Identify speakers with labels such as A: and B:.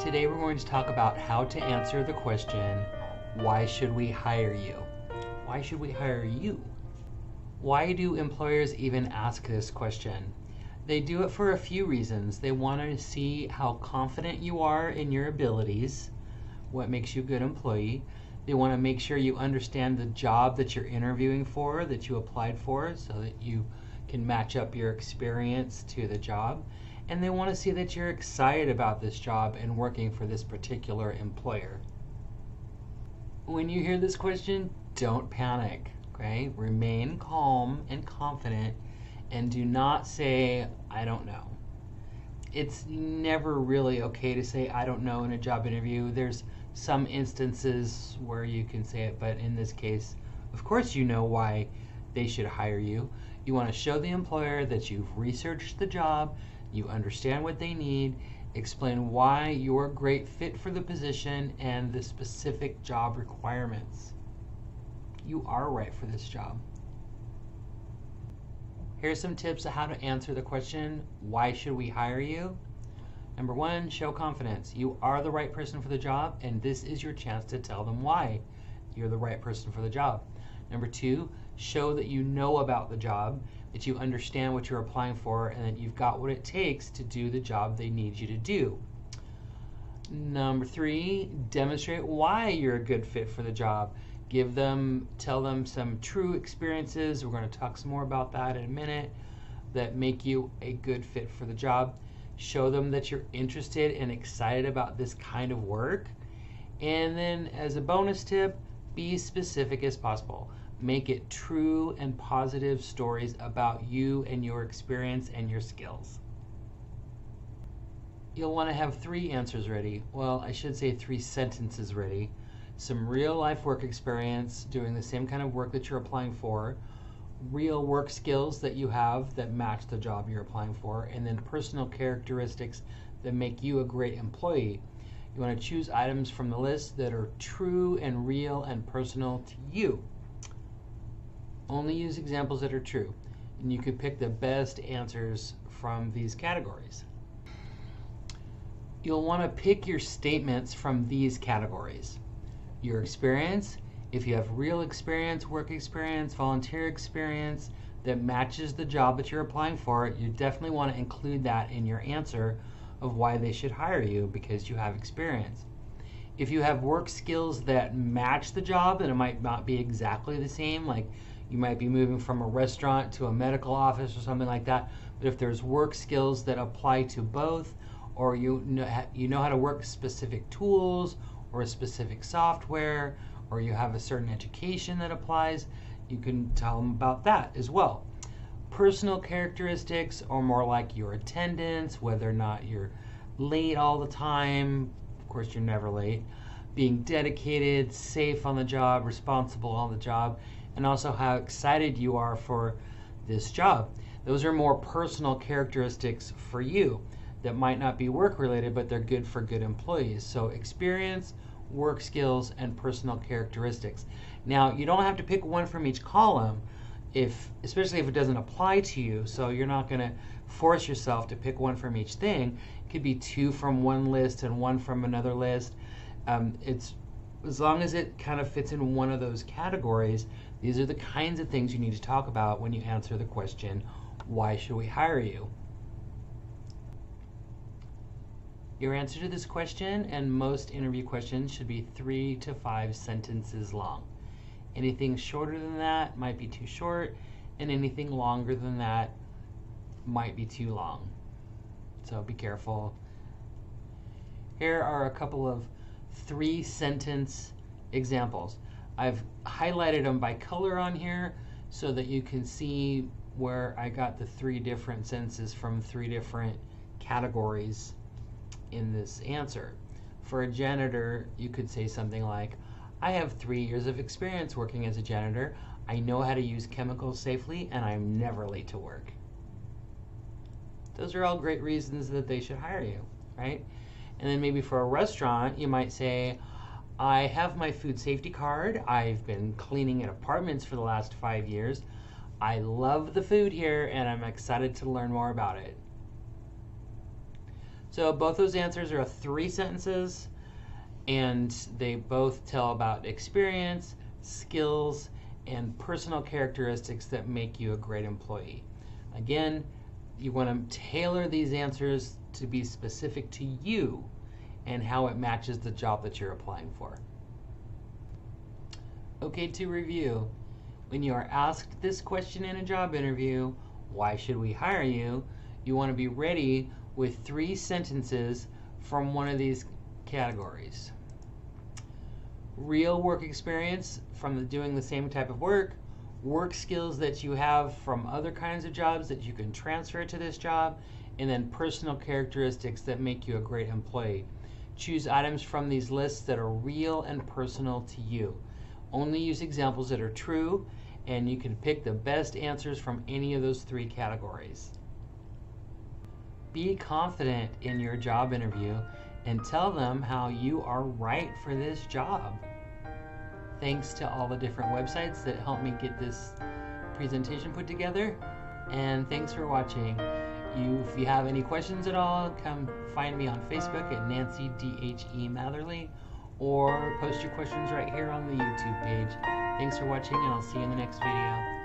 A: Today we're going to talk about how to answer the question, why should we hire you? Why should we hire you? Why do employers even ask this question? They do it for a few reasons. They want to see how confident you are in your abilities, what makes you a good employee. They want to make sure you understand the job that you're interviewing for, that you applied for, so that you can match up your experience to the job. And they want to see that you're excited about this job and working for this particular employer. When you hear this question, don't panic, okay? Remain calm and confident and do not say, I don't know. It's never really okay to say, I don't know in a job interview. There's some instances where you can say it, but in this case, of course you know why they should hire you. You want to show the employer that you've researched the job, you understand what they need, explain why you're a great fit for the position and the specific job requirements. You are right for this job. Here's some tips on how to answer the question, why should we hire you? Number one, show confidence. You are the right person for the job, and this is your chance to tell them why you're the right person for the job. Number two, show that you know about the job, that you understand what you're applying for, and that you've got what it takes to do the job they need you to do. Number three, demonstrate why you're a good fit for the job. Tell them some true experiences, we're going to talk some more about that in a minute, that make you a good fit for the job. Show them that you're interested and excited about this kind of work. And then as a bonus tip, be specific as possible. Make it true and positive stories about you and your experience and your skills. You'll want to have 3 answers ready. Well, I should say 3 sentences ready. Some real life work experience doing the same kind of work that you're applying for, real work skills that you have that match the job you're applying for, and then personal characteristics that make you a great employee. You want to choose items from the list that are true and real and personal to you. Only use examples that are true, and you could pick the best answers from these categories. You'll want to pick your statements from these categories. Your experience, if you have real experience, work experience, volunteer experience that matches the job that you're applying for, you definitely want to include that in your answer of why they should hire you, because you have experience. If you have work skills that match the job, and it might not be exactly the same, like you might be moving from a restaurant to a medical office or something like that, but if there's work skills that apply to both, or you know how to work specific tools or a specific software, or you have a certain education that applies, you can tell them about that as well. Personal characteristics are more like your attendance, whether or not you're late all the time. Of course, you're never late. Being dedicated, safe on the job, responsible on the job, and also how excited you are for this job. Those are more personal characteristics for you that might not be work related, but they're good for good employees. So experience, work skills, and personal characteristics. Now, you don't have to pick one from each column, especially if it doesn't apply to you, so you're not going to force yourself to pick one from each thing. It could be 2 from one list and 1 from another list. It's as long as it kind of fits in one of those categories. These are the kinds of things you need to talk about when you answer the question, why should we hire you? Your answer to this question and most interview questions should be 3 to 5 sentences long. Anything shorter than that might be too short, and anything longer than that might be too long. So be careful. Here are a couple of 3-sentence examples. I've highlighted them by color on here so that you can see where I got the 3 different sentences from 3 different categories in this answer. For a janitor, you could say something like, I have 3 years of experience working as a janitor. I know how to use chemicals safely, and I'm never late to work. Those are all great reasons that they should hire you, right? And then maybe for a restaurant, you might say, I have my food safety card. I've been cleaning at apartments for the last 5 years. I love the food here, and I'm excited to learn more about it. So both those answers are 3 sentences, and they both tell about experience, skills, and personal characteristics that make you a great employee. Again, you want to tailor these answers to be specific to you and how it matches the job that you're applying for. Okay, to review, when you are asked this question in a job interview, why should we hire you? You want to be ready with 3 sentences from one of these categories. Real work experience from doing the same type of work skills that you have from other kinds of jobs that you can transfer to this job, and then personal characteristics that make you a great employee. Choose items from these lists that are real and personal to you. Only use examples that are true, and you can pick the best answers from any of those 3 categories. Be confident in your job interview and tell them how you are right for this job. Thanks to all the different websites that helped me get this presentation put together, and thanks for watching. If you have any questions at all, come find me on Facebook at Nancy DHE Matherly, or post your questions right here on the YouTube page. Thanks for watching, and I'll see you in the next video.